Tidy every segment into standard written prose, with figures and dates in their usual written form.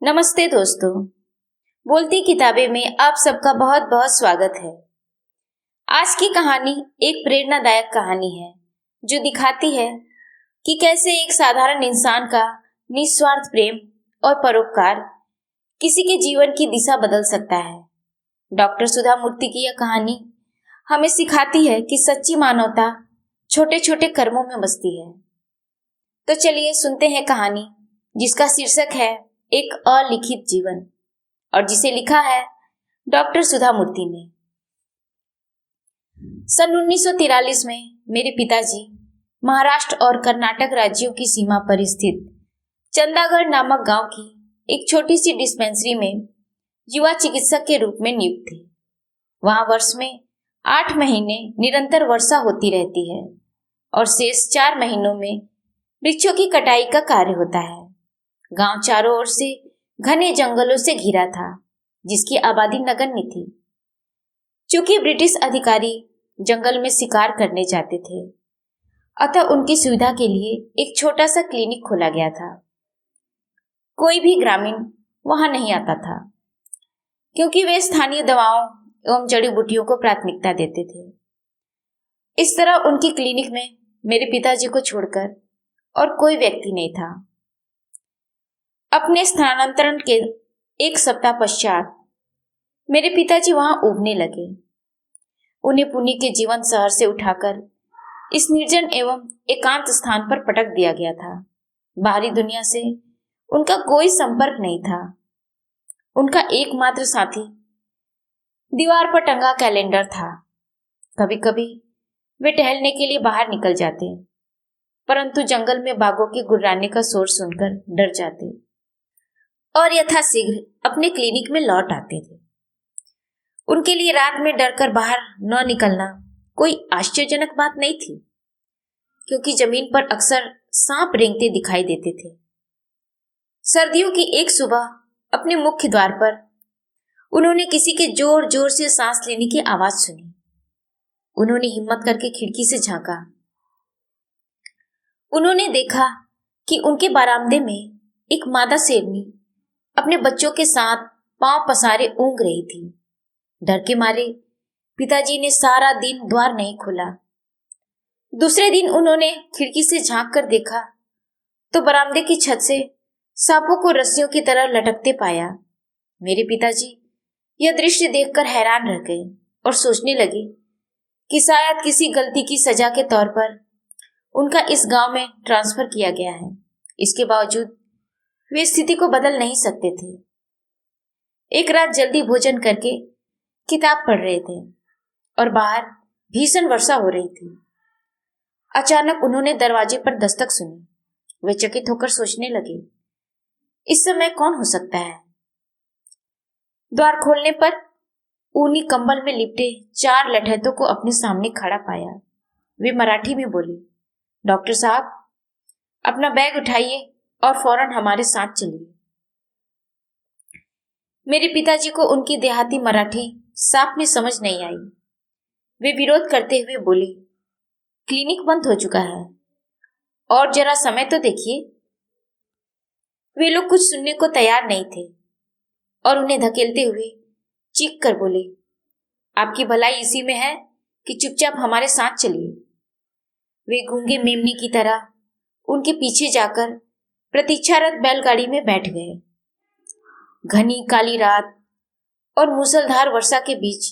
नमस्ते दोस्तों। बोलती किताबें में आप सबका बहुत बहुत स्वागत है। आज की कहानी एक प्रेरणादायक कहानी है जो दिखाती है कि कैसे एक साधारण इंसान का निस्वार्थ प्रेम और परोपकार किसी के जीवन की दिशा बदल सकता है। डॉक्टर सुधा मूर्ति की यह कहानी हमें सिखाती है कि सच्ची मानवता छोटे छोटे कर्मों में बसती है। तो चलिए सुनते हैं कहानी जिसका शीर्षक है एक अलिखित जीवन और जिसे लिखा है डॉक्टर सुधा मूर्ति ने। सन 1943 में मेरे पिताजी महाराष्ट्र और कर्नाटक राज्यों की सीमा पर स्थित चंदागढ़ नामक गांव की एक छोटी सी डिस्पेंसरी में युवा चिकित्सक के रूप में नियुक्त थे। वहां वर्ष में 8 महीने निरंतर वर्षा होती रहती है और शेष 4 महीनों में वृक्षों की कटाई का कार्य होता है। गांव चारों ओर से घने जंगलों से घिरा था जिसकी आबादी नगण्य थी। चूंकि ब्रिटिश अधिकारी जंगल में शिकार करने जाते थे अतः उनकी सुविधा के लिए एक छोटा सा क्लिनिक खोला गया था। कोई भी ग्रामीण वहां नहीं आता था क्योंकि वे स्थानीय दवाओं एवं जड़ी बूटियों को प्राथमिकता देते थे। इस तरह उनकी क्लिनिक में मेरे पिताजी को छोड़कर और कोई व्यक्ति नहीं था। अपने स्थानांतरण के 1 सप्ताह पश्चात मेरे पिताजी वहां उबने लगे। उन्हें पुणे के जीवन शहर से उठाकर इस निर्जन एवं एकांत स्थान पर पटक दिया गया था। बाहरी दुनिया से उनका कोई संपर्क नहीं था। उनका एकमात्र साथी दीवार पर टंगा कैलेंडर था। कभी कभी वे टहलने के लिए बाहर निकल जाते, परंतु जंगल में बाघों के गुर्राने का शोर सुनकर डर जाते और यथाशीघ्र अपने क्लिनिक में लौट आते थे। उनके लिए रात में डरकर बाहर न निकलना कोई आश्चर्यजनक बात नहीं थी क्योंकि जमीन पर अक्सर सांप रेंगते दिखाई देते थे। सर्दियों की एक सुबह अपने मुख्य द्वार पर उन्होंने किसी के जोर जोर से सांस लेने की आवाज सुनी। उन्होंने हिम्मत करके खिड़की से झांका। उन्होंने देखा कि उनके बरामदे में एक मादा शेरनी अपने बच्चों के साथ पांव पसारे ऊँघ रही थी। डर के मारे पिताजी ने सारा दिन द्वार नहीं खोला। दूसरे दिन उन्होंने खिड़की से झांक कर देखा तो बरामदे की छत से सांपों को रस्सियों की तरह लटकते पाया। मेरे पिताजी यह दृश्य देखकर हैरान रह गए और सोचने लगे कि शायद किसी गलती की सजा के तौर पर उनका इस गांव में ट्रांसफर किया गया है। इसके बावजूद वे स्थिति को बदल नहीं सकते थे। एक रात जल्दी भोजन करके किताब पढ़ रहे थे और बाहर भीषण वर्षा हो रही थी। अचानक उन्होंने दरवाजे पर दस्तक सुनी। वे चकित होकर सोचने लगे, इस समय कौन हो सकता है। द्वार खोलने पर ऊनी कंबल में लिपटे 4 लठैतों को अपने सामने खड़ा पाया। वे मराठी में बोले, डॉक्टर साहब, अपना बैग उठाइए और फौरन हमारे साथ चलिए। मेरे पिताजी को उनकी देहाती मराठी साफ में समझ नहीं आई। वे विरोध करते हुए बोले, क्लिनिक बंद हो चुका है और जरा समय तो देखिए। वे लोग कुछ सुनने को तैयार नहीं थे और उन्हें धकेलते हुए चीख कर बोले, आपकी भलाई इसी में है कि चुपचाप हमारे साथ चलिए। वे गूंगे मेमने की तरह उनके पीछे जाकर प्रतीक्षारत बैलगाड़ी में बैठ गए। घनी काली रात और मूसलधार वर्षा के बीच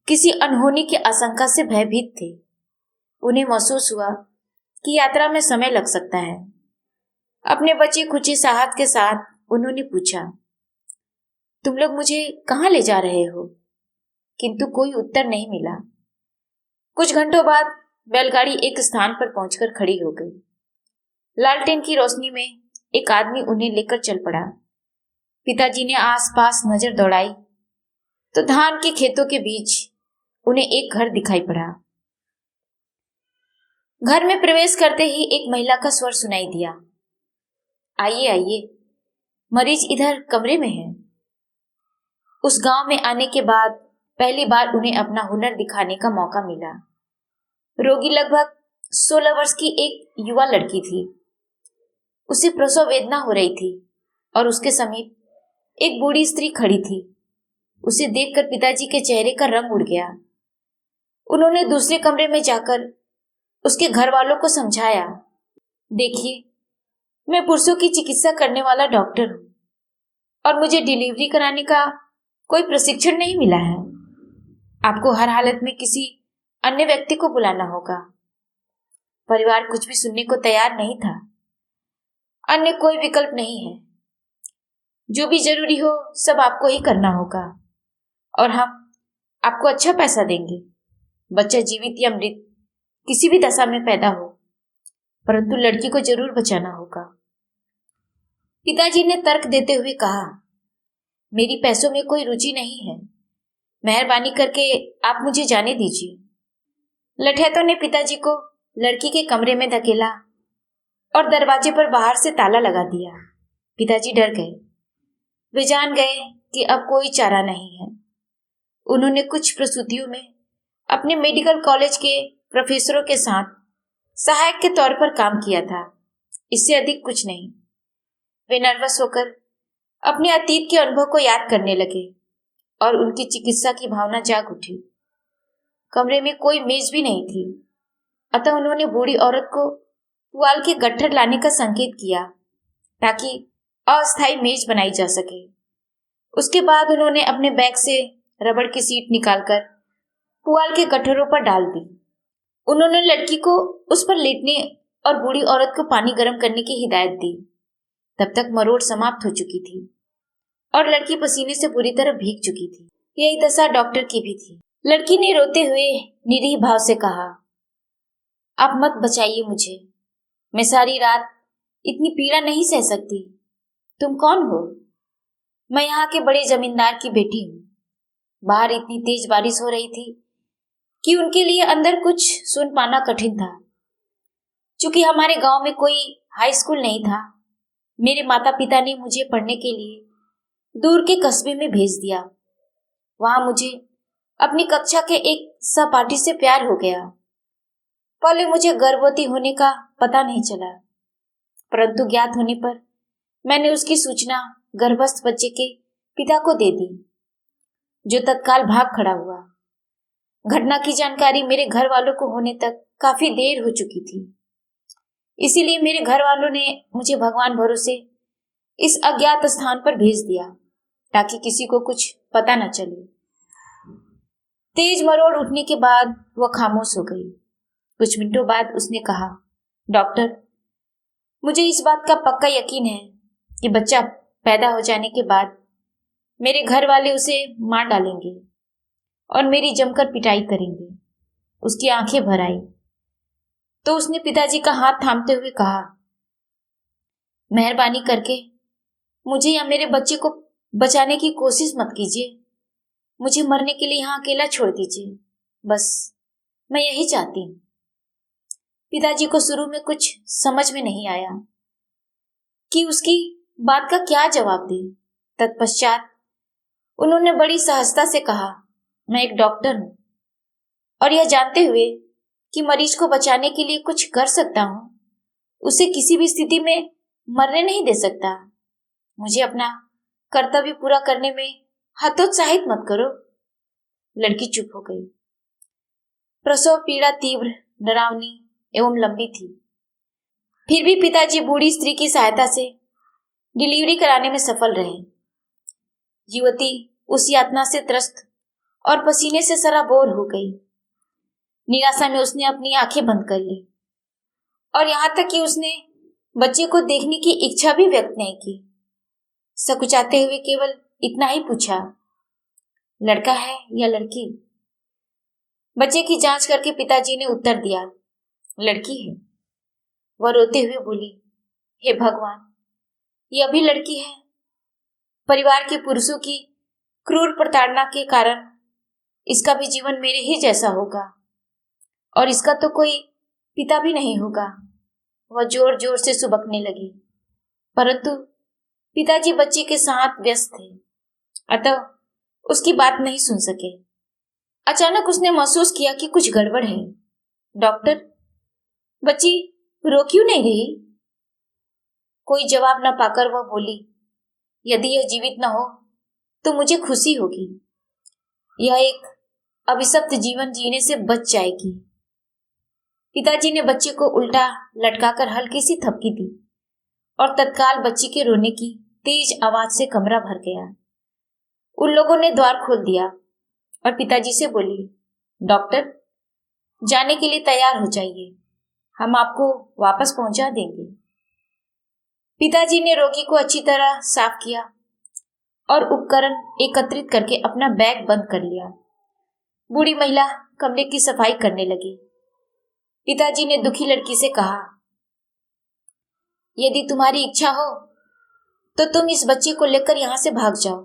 किसी अनहोनी की आशंका से भयभीत थे। उन्हें महसूस हुआ कि यात्रा में समय लग सकता है। अपने बचे खुचे साहस के साथ उन्होंने पूछा, तुम लोग मुझे कहाँ ले जा रहे हो? किंतु कोई उत्तर नहीं मिला। कुछ घंटों बाद बैलगाड़ी एक स्थान पर पहुंचकर खड़ी हो गई। लालटेन की रोशनी में एक आदमी उन्हें लेकर चल पड़ा। पिताजी ने आसपास नजर दौड़ाई तो धान के खेतों के बीच उन्हें एक घर दिखाई पड़ा। घर में प्रवेश करते ही एक महिला का स्वर सुनाई दिया, आइए आइए, मरीज इधर कमरे में है। उस गांव में आने के बाद पहली बार उन्हें अपना हुनर दिखाने का मौका मिला। रोगी लगभग 16 वर्ष की एक युवा लड़की थी। उसे प्रसव वेदना हो रही थी और उसके समीप एक बूढ़ी स्त्री खड़ी थी। उसे देखकर पिताजी के चेहरे का रंग उड़ गया। उन्होंने दूसरे कमरे में जाकर उसके घर वालों को समझाया, देखिए, मैं पुरुषों की चिकित्सा करने वाला डॉक्टर हूं और मुझे डिलीवरी कराने का कोई प्रशिक्षण नहीं मिला है। आपको हर हालत में किसी अन्य व्यक्ति को बुलाना होगा। परिवार कुछ भी सुनने को तैयार नहीं था। अन्य कोई विकल्प नहीं है। जो भी जरूरी हो सब आपको ही करना होगा और हम आपको अच्छा पैसा देंगे। बच्चा जीवित या मृत किसी भी दशा में पैदा हो, परंतु लड़की को जरूर बचाना होगा। पिताजी ने तर्क देते हुए कहा, मेरी पैसों में कोई रुचि नहीं है। मेहरबानी करके आप मुझे जाने दीजिए। लठैतों ने पिताजी को लड़की के कमरे में धकेला और दरवाजे पर बाहर से ताला लगा दिया। पिताजी डर गए। वे जान गए कि अब कोई चारा नहीं है। उन्होंने कुछ प्रसूतियों में अपने मेडिकल कॉलेज के प्रोफेसरों के साथ सहायक के तौर पर काम किया था, इससे अधिक कुछ नहीं। वे नर्वस होकर अपने अतीत के अनुभव को याद करने लगे और उनकी चिकित्सा की भावना जाग उठी। कमरे में कोई मेज भी नहीं थी, अतः उन्होंने बूढ़ी औरत को पुआल के गट्ठर लाने का संकेत किया ताकि अस्थायी मेज बनाई जा सके। उसके बाद उन्होंने अपने बैग से रबड़ की सीट निकालकर पुआल के गट्ठरों पर डाल दी। उन्होंने लड़की को उस पर लेटने और बूढ़ी औरत को पानी गर्म करने की हिदायत दी। तब तक मरोड़ समाप्त हो चुकी थी और लड़की पसीने से बुरी तरह भीग चुकी थी। यही दशा डॉक्टर की भी थी। लड़की ने रोते हुए निरीह भाव से कहा, आप मत बचाइए मुझे। मैं सारी रात इतनी पीड़ा नहीं सह सकती। तुम कौन हो? मैं यहाँ के बड़े जमींदार की बेटी हूँ। बाहर इतनी तेज बारिश हो रही थी कि उनके लिए अंदर कुछ सुन पाना कठिन था। चूंकि हमारे गांव में कोई हाई स्कूल नहीं था, मेरे माता पिता ने मुझे पढ़ने के लिए दूर के कस्बे में भेज दिया। वहां मुझे अपनी कक्षा के एक सहपाठी से प्यार हो गया। पहले मुझे गर्भवती होने का पता नहीं चला, परंतु ज्ञात होने पर मैंने उसकी सूचना गर्भस्थ बच्चे के पिता को दे दी, जो तत्काल भाग खड़ा हुआ। घटना की जानकारी मेरे घर वालों को होने तक काफी देर हो चुकी थी। इसीलिए मेरे घर वालों ने मुझे भगवान भरोसे इस अज्ञात स्थान पर भेज दिया ताकि किसी को कुछ पता न चले। तेज मरोड़ उठने के बाद वह खामोश हो गई। कुछ मिनटों बाद उसने कहा, डॉक्टर, मुझे इस बात का पक्का यकीन है कि बच्चा पैदा हो जाने के बाद मेरे घर वाले उसे मार डालेंगे और मेरी जमकर पिटाई करेंगे। उसकी आंखें भर आई तो उसने पिताजी का हाथ थामते हुए कहा, मेहरबानी करके मुझे या मेरे बच्चे को बचाने की कोशिश मत कीजिए। मुझे मरने के लिए यहाँ अकेला छोड़ दीजिए। बस मैं यही चाहती हूँ। पिताजी को शुरू में कुछ समझ में नहीं आया कि उसकी बात का क्या जवाब दे। तत्पश्चात उन्होंने बड़ी सहजता से कहा, मैं एक डॉक्टर हूं और यह जानते हुए कि मरीज को बचाने के लिए कुछ कर सकता हूं, उसे किसी भी स्थिति में मरने नहीं दे सकता। मुझे अपना कर्तव्य पूरा करने में हतोत्साहित मत करो। लड़की चुप हो गई। प्रसव पीड़ा तीव्र, डरावनी एवं लंबी थी। फिर भी पिताजी बूढ़ी स्त्री की सहायता से डिलीवरी कराने में सफल रहे। युवती उस यातना से त्रस्त और पसीने से सराबोर हो गई। निराशा में उसने अपनी आंखें बंद कर ली और यहां तक कि उसने बच्चे को देखने की इच्छा भी व्यक्त नहीं की। सकुचाते हुए केवल इतना ही पूछा, लड़का है या लड़की? बच्चे की जांच करके पिताजी ने उत्तर दिया, लड़की है। वह रोते हुए बोली, हे भगवान, ये अभी लड़की है। परिवार के पुरुषों की क्रूर प्रताड़ना के कारण इसका भी जीवन मेरे ही जैसा होगा और इसका तो कोई पिता भी नहीं होगा। वह जोर जोर से सुबकने लगी, परंतु पिताजी बच्चे के साथ व्यस्त थे, अतः उसकी बात नहीं सुन सके। अचानक उसने महसूस किया कि कुछ गड़बड़ है। डॉक्टर, बच्ची रो क्यों नहीं रही? कोई जवाब न पाकर वह बोली, यदि यह जीवित न हो तो मुझे खुशी होगी। यह एक अभिशप्त जीवन जीने से बच जाएगी। पिताजी ने बच्चे को उल्टा लटकाकर हल्की सी थपकी दी और तत्काल बच्ची के रोने की तेज आवाज से कमरा भर गया। उन लोगों ने द्वार खोल दिया और पिताजी से बोली, डॉक्टर, जाने के लिए तैयार हो जाइए, हम आपको वापस पहुंचा देंगे। पिताजी ने रोगी को अच्छी तरह साफ किया और उपकरण एकत्रित करके अपना बैग बंद कर लिया। बूढ़ी महिला कमरे की सफाई करने लगी। पिताजी ने दुखी लड़की से कहा, यदि तुम्हारी इच्छा हो तो तुम इस बच्चे को लेकर यहां से भाग जाओ।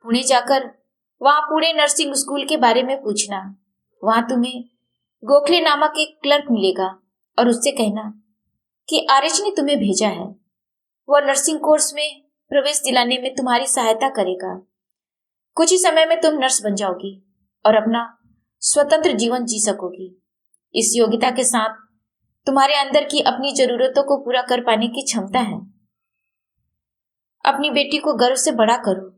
पुणे जाकर वहां पुणे नर्सिंग स्कूल के बारे में पूछना। वहां तुम्हें गोखले नामक एक क्लर्क मिलेगा और उससे कहना कि आरएच ने तुम्हें भेजा है। वह नर्सिंग कोर्स में प्रवेश दिलाने में तुम्हारी सहायता करेगा। कुछ ही समय में तुम नर्स बन जाओगी और अपना स्वतंत्र जीवन जी सकोगी। इस योग्यता के साथ तुम्हारे अंदर की अपनी जरूरतों को पूरा कर पाने की क्षमता है। अपनी बेटी को गर्व से बड़ा करो,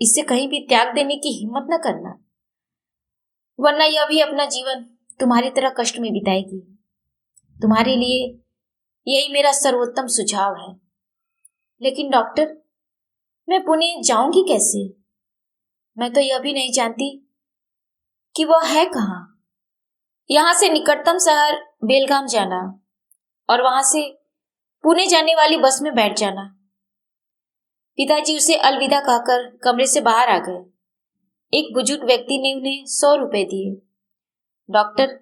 इससे कहीं भी त्याग देने की हिम्मत न करना, वरना यह भी अपना जीवन तुम्हारी तरह कष्ट में बिताएगी। तुम्हारे लिए यही मेरा सर्वोत्तम सुझाव है। लेकिन डॉक्टर, मैं पुणे जाऊंगी कैसे? मैं तो यह भी नहीं जानती कि वह है कहाँ। यहां से निकटतम शहर बेलगाम जाना और वहां से पुणे जाने वाली बस में बैठ जाना। पिताजी उसे अलविदा कहकर कमरे से बाहर आ गए। एक बुजुर्ग व्यक्ति ने उन्हें 100 रुपए दिए। डॉक्टर,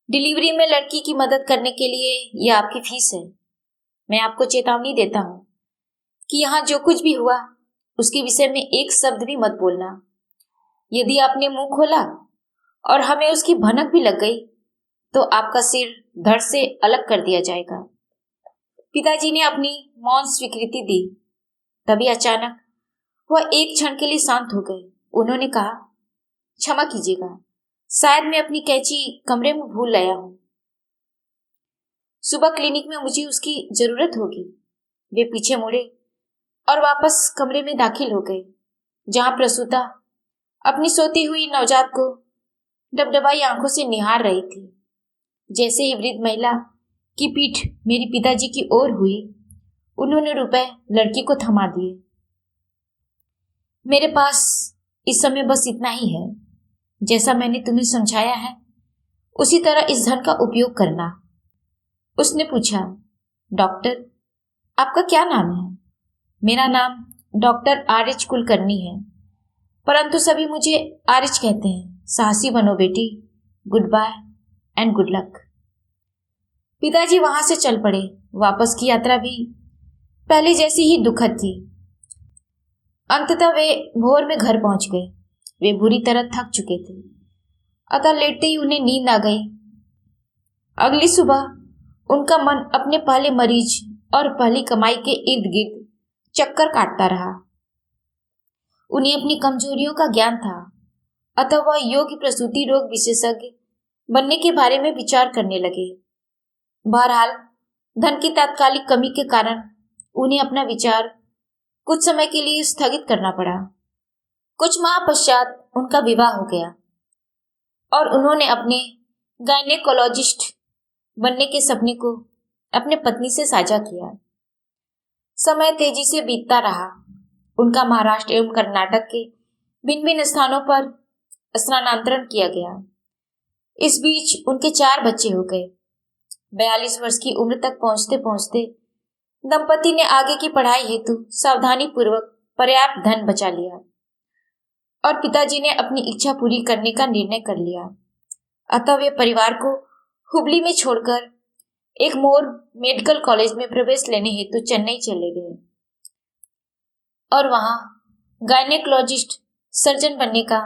डिलीवरी में लड़की की मदद करने के लिए यह आपकी फीस है। मैं आपको चेतावनी देता हूं कि यहाँ जो कुछ भी हुआ उसके विषय में एक शब्द भी मत बोलना। यदि आपने मुंह खोला और हमें उसकी भनक भी लग गई तो आपका सिर धड़ से अलग कर दिया जाएगा। पिताजी ने अपनी मौन स्वीकृति दी। तभी अचानक वह एक क्षण के लिए शांत हो गए। उन्होंने कहा, क्षमा कीजिएगा, शायद मैं अपनी कैंची कमरे में भूल लाया हूं। सुबह क्लिनिक में मुझे उसकी जरूरत होगी। वे पीछे मुड़े और वापस कमरे में दाखिल हो गए, जहां प्रसूता अपनी सोती हुई नवजात को डबडबाई आंखों से निहार रही थी। जैसे ही वृद्ध महिला की पीठ मेरी पिताजी की ओर हुई, उन्होंने रुपए लड़की को थमा दिए। मेरे पास इस समय बस इतना ही है। जैसा मैंने तुम्हें समझाया है उसी तरह इस धन का उपयोग करना। उसने पूछा, डॉक्टर, आपका क्या नाम है? मेरा नाम डॉक्टर आरएच कुलकर्णी है, परंतु सभी मुझे आरएच कहते हैं। साहसी बनो बेटी, goodbye and good luck. पिताजी वहां से चल पड़े। वापस की यात्रा भी पहले जैसी ही दुखद थी। अंततः वे भोर में घर पहुंच गए। वे बुरी तरह थक चुके थे, अतः लेटते ही उन्हें नींद आ गई। अगली सुबह उनका मन अपने पहले मरीज और पहली कमाई के इर्द गिर्द चक्कर काटता रहा। उन्हें अपनी कमजोरियों का ज्ञान था, अतः वह योग्य प्रसूति रोग विशेषज्ञ बनने के बारे में विचार करने लगे। बहरहाल धन की तात्कालिक कमी के कारण उन्हें अपना विचार कुछ समय के लिए स्थगित करना पड़ा। कुछ माह पश्चात उनका विवाह हो गया और उन्होंने अपने गायनेकोलॉजिस्ट बनने के सपने को अपने पत्नी से साझा किया। समय तेजी से बीतता रहा। उनका महाराष्ट्र एवं कर्नाटक के भिन्न भिन्न स्थानों पर स्थानांतरण किया गया। इस बीच उनके 4 बच्चे हो गए। 42 वर्ष की उम्र तक पहुंचते पहुंचते दंपति ने आगे की पढ़ाई हेतु सावधानी पूर्वक पर्याप्त धन बचा लिया और पिताजी ने अपनी इच्छा पूरी करने का निर्णय कर लिया। अतः वे परिवार को हुबली में छोड़कर एक मोर मेडिकल कॉलेज में प्रवेश लेने हेतु चेन्नई चले गए और वहां गायनेकोलॉजिस्ट सर्जन बनने का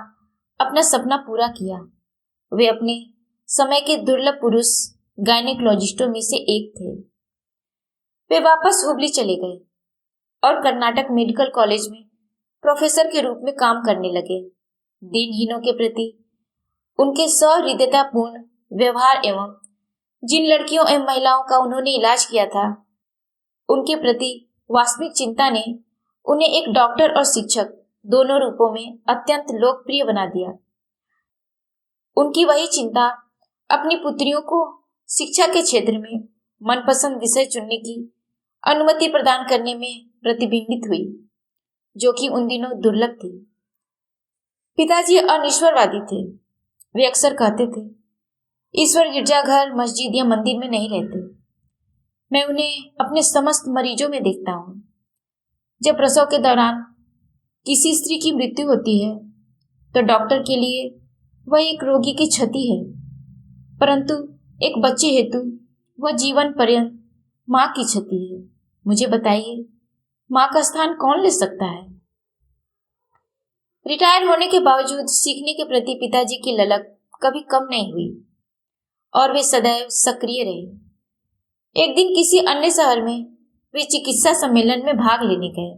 अपना सपना पूरा किया। वे अपने समय के दुर्लभ पुरुष गायनेकोलॉजिस्टों में से एक थे। वे वापस हुबली चले गए और कर्नाटक मेडिकल कॉलेज में प्रोफेसर के रूप में काम करने लगे। दिनहीनों के प्रति उनके सहृदयतापूर्ण व्यवहार एवं जिन लड़कियों एवं महिलाओं का उन्होंने इलाज किया था, उनके प्रति वास्तविक चिंता ने उन्हें एक डॉक्टर और शिक्षक दोनों रूपों में अत्यंत लोकप्रिय बना दिया। उनकी वही चिंता अपनी पुत्रियों को शिक्षा के क्षेत्र में मनपसंद विषय चुनने की अनुमति प्रदान करने में प्रतिबिंबित हुई, जो कि उन दिनों दुर्लभ थी। पिताजी अनिश्वरवादी थे। वे अक्सर कहते थे, ईश्वर गिरजाघर, मस्जिद या मंदिर में नहीं रहते। मैं उन्हें अपने समस्त मरीजों में देखता हूँ। जब प्रसव के दौरान किसी स्त्री की मृत्यु होती है तो डॉक्टर के लिए वह एक रोगी की क्षति है, परंतु एक बच्चे हेतु वह जीवन पर्यंत माँ की क्षति है। मुझे बताइए, माँ का स्थान कौन ले सकता है? रिटायर होने के बावजूद सीखने के प्रति पिताजी की ललक कभी कम नहीं हुई और वे सदैव सक्रिय रहे। एक दिन किसी अन्य शहर में वे चिकित्सा सम्मेलन में भाग लेने गए।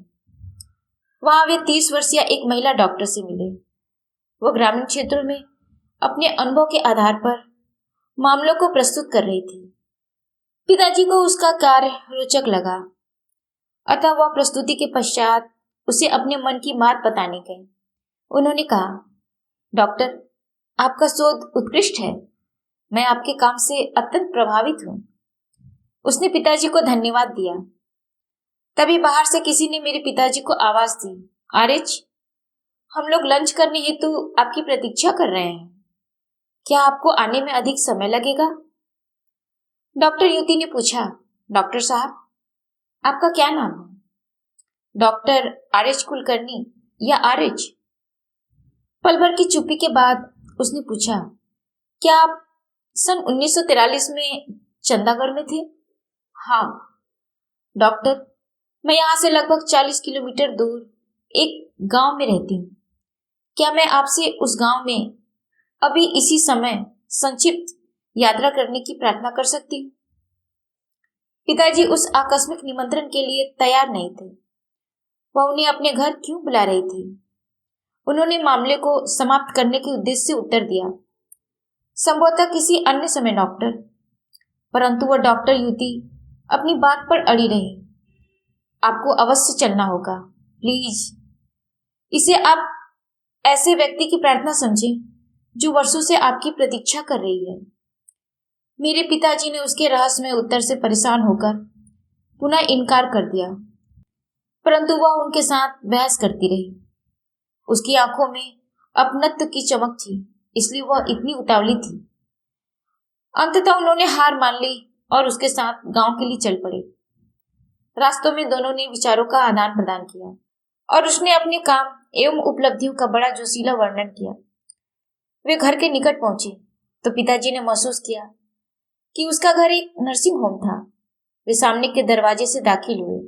वहां वे 30 वर्षीय एक महिला डॉक्टर से मिले। वो ग्रामीण क्षेत्रों में अपने अनुभव के आधार पर मामलों को प्रस्तुत कर रही थी। पिताजी को उसका कार्य रोचक लगा, अतः वह प्रस्तुति के पश्चात उसे अपने मन की बात बताने गए। उन्होंने कहा, डॉक्टर, आपका शोध उत्कृष्ट है। मैं आपके काम से अत्यंत प्रभावित हूँ। उसने पिताजी को धन्यवाद दिया। तभी बाहर से किसी ने मेरे पिताजी को आवाज दी, आरिच, हम लोग लंच करने हेतु आपकी प्रतीक्षा कर रहे हैं। क्या आपको आने में अधिक समय लगेगा? डॉक्टर युति ने पूछा, डॉक्टर साहब, आपका क्या नाम है? डॉक्टर आरिच कुलकर्णी या आरिच? पल भर की चुप्पी के बाद उसने पूछा, क्या आप सन 1943 में चंदागढ़ में थे? हाँ। डॉक्टर, मैं यहाँ से लगभग 40 किलोमीटर दूर एक गांव में रहती हूँ। क्या मैं आपसे उस गांव में अभी इसी समय संक्षिप्त यात्रा करने की प्रार्थना कर सकती हूँ? पिताजी उस आकस्मिक निमंत्रण के लिए तैयार नहीं थे। वह उन्हें अपने घर क्यों बुला रही थी? उन्होंने मामले को समाप्त करने के उद्देश्य से उत्तर दिया, संभवतः किसी अन्य समय डॉक्टर। परंतु वह डॉक्टर युति अपनी बात पर अड़ी रही। आपको अवश्य चलना होगा, प्लीज। इसे आप ऐसे व्यक्ति की प्रार्थना समझें जो वर्षों से आपकी प्रतीक्षा कर रही है। मेरे पिताजी ने उसके रहस्यमय उत्तर से परेशान होकर पुनः इनकार कर दिया, परंतु वह उनके साथ बहस करती रही। उसकी आंखों में अपनत्व की चमक थी, इसलिए वह इतनी उतावली थी। अंततः उन्होंने हार मान ली और उसके साथ गांव के लिए चल पड़े। रास्तों में दोनों ने विचारों का आदान प्रदान किया और उसने अपने काम एवं उपलब्धियों का बड़ा जोशीला वर्णन किया। वे घर के निकट पहुंचे तो पिताजी ने महसूस किया कि उसका घर एक नर्सिंग होम था। वे सामने के दरवाजे से दाखिल हुए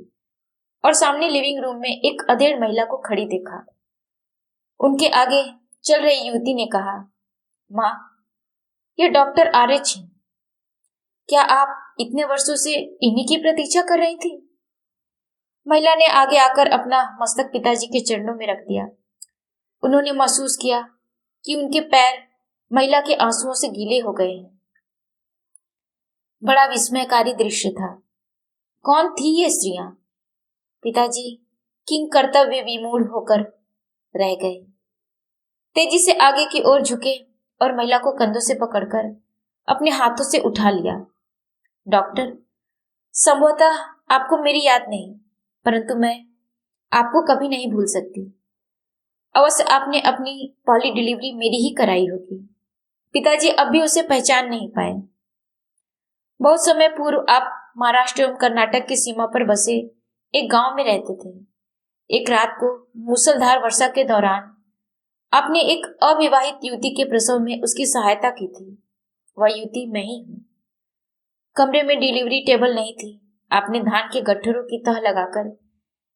और सामने लिविंग रूम में एक अधेड़ महिला को खड़ी देखा। उनके आगे चल रही युवती ने कहा, माँ, यह डॉक्टर आरिच है। क्या आप इतने वर्षों से इन्हीं की प्रतीक्षा कर रही थी? महिला ने आगे आकर अपना मस्तक पिताजी के चरणों में रख दिया। उन्होंने महसूस किया कि उनके पैर महिला के आंसुओं से गीले हो गए हैं। बड़ा विस्मयकारी दृश्य था। कौन थी ये स्त्रियां? पिताजी किंग कर्तव्य विमूढ़ होकर रह गए। तेजी से आगे की ओर झुके और महिला को कंधों से पकड़कर अपने हाथों से उठा लिया। डॉक्टर, संभवतः आपको मेरी याद नहीं, परंतु मैं आपको कभी नहीं भूल सकती। अवश्य आपने अपनी पहली डिलीवरी मेरी ही कराई होगी। पिताजी अब भी उसे पहचान नहीं पाए। बहुत समय पूर्व आप महाराष्ट्र एवं कर्नाटक की सीमा पर बसे एक गांव में रहते थे। एक रात को मूसलधार वर्षा के दौरान आपने एक अविवाहित युवती के प्रसव में उसकी सहायता की थी। वह युवती मैं ही हूँ। कमरे में डिलीवरी टेबल नहीं थी। आपने धान के गट्ठरों की तह लगाकर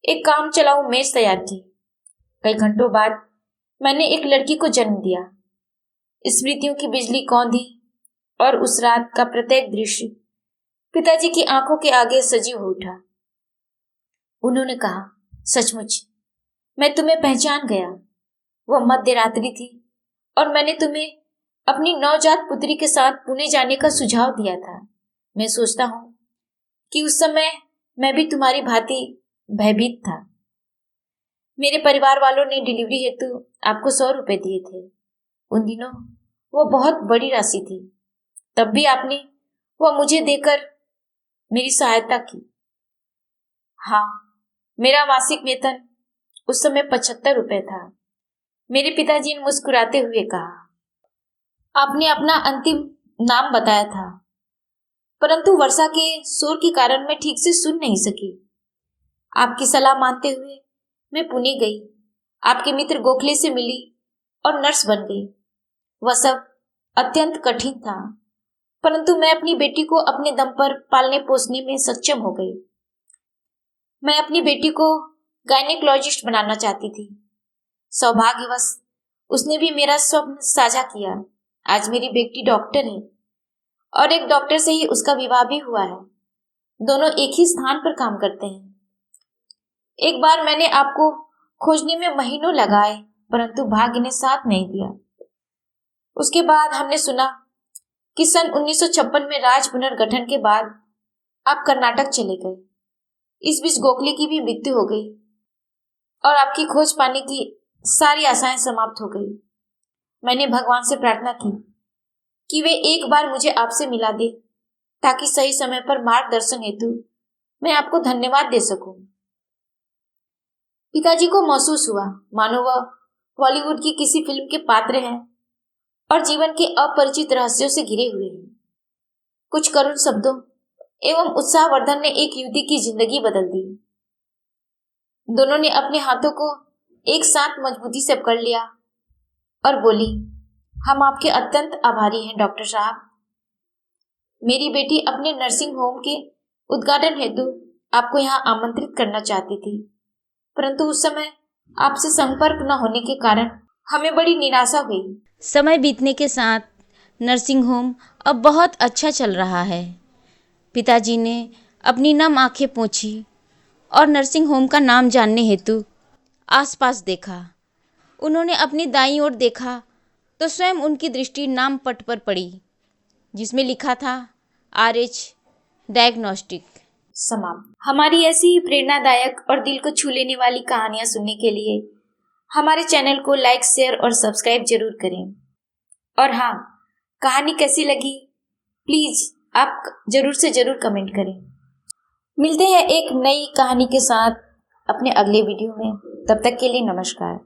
एक काम चलाऊ मेज तैयार की। कई घंटों बाद मैंने एक लड़की को जन्म दिया। स्मृतियों की बिजली कौंधी और उस रात का प्रत्येक दृश्य पिताजी की आंखों के आगे सजीव हो उठा। उन्होंने कहा, सचमुच मैं तुम्हें पहचान गया। वह मध्य रात्रि थी और मैंने तुम्हें अपनी नवजात पुत्री के साथ पुणे जाने का सुझाव दिया था। मैं सोचता हूँ कि उस समय मैं भी तुम्हारी भांति भयभीत था। मेरे परिवार वालों ने डिलीवरी हेतु आपको 100 रुपए दिए थे। उन दिनों वो बहुत बड़ी राशि थी, तब भी आपने वह मुझे देकर मेरी सहायता की। हाँ, मेरा मासिक वेतन उस समय 75 रुपए था। मेरे पिताजी ने मुस्कुराते हुए कहा, आपने अपना अंतिम नाम बताया था, परंतु वर्षा के शोर के कारण मैं ठीक से सुन नहीं सकी। आपकी सलाह मानते हुए मैं पुणे गई, आपके मित्र गोखले से मिली और नर्स बन गई। वह सब अत्यंत कठिन था, परंतु मैं अपनी बेटी को अपने दम पर पालने पोसने में सक्षम हो गई। मैं अपनी बेटी को गायनेकोलॉजिस्ट बनाना चाहती थी। सौभाग्यवश उसने भी मेरा स्वप्न साझा किया। आज मेरी बेटी डॉक्टर है और एक डॉक्टर से ही उसका विवाह भी हुआ है। दोनों एक ही स्थान पर काम करते हैं। एक बार मैंने आपको खोजने में महीनों लगाए, परंतु भाग्य ने साथ नहीं दिया। उसके बाद हमने सुना कि सन 1956 में राज पुनर्गठन के बाद आप कर्नाटक चले गए। इस बीच गोखले की भी मृत्यु हो गई और आपकी खोज पाने की सारी आशाएं समाप्त हो गई। मैंने भगवान से प्रार्थना की कि वे एक बार मुझे आपसे मिला दे, ताकि सही समय पर मार्गदर्शन हेतु मैं आपको धन्यवाद दे सकूं। पिताजी को महसूस हुआ मानो वह बॉलीवुड की किसी फिल्म के पात्र हैं और जीवन के अपरिचित रहस्यों से घिरे हुए हैं। कुछ करुण शब्दों एवं उत्साहवर्धन ने एक युवती की जिंदगी बदल दी। दोनों ने अपने हाथों को एक साथ मजबूती से पकड़ लिया और बोली, हम आपके अत्यंत आभारी हैं डॉक्टर साहब। मेरी बेटी अपने नर्सिंग होम के उद्घाटन हेतु आपको यहाँ आमंत्रित करना चाहती थी, परंतु उस समय आपसे संपर्क न होने के कारण हमें बड़ी निराशा हुई। समय बीतने के साथ नर्सिंग होम अब बहुत अच्छा चल रहा है। पिताजी ने अपनी नम आंखें पोंछी और नर्सिंग होम का नाम जानने हेतु आसपास देखा। उन्होंने अपनी दाईं ओर देखा तो स्वयं उनकी दृष्टि नाम पट पर पड़ी, जिसमें लिखा था RH डायग्नोस्टिक। समाप्त। हमारी ऐसी ही प्रेरणादायक और दिल को छू लेने वाली कहानियां सुनने के लिए हमारे चैनल को लाइक, शेयर और सब्सक्राइब जरूर करें। और हाँ, कहानी कैसी लगी प्लीज आप जरूर से जरूर कमेंट करें। मिलते हैं एक नई कहानी के साथ अपने अगले वीडियो में। तब तक के लिए नमस्कार।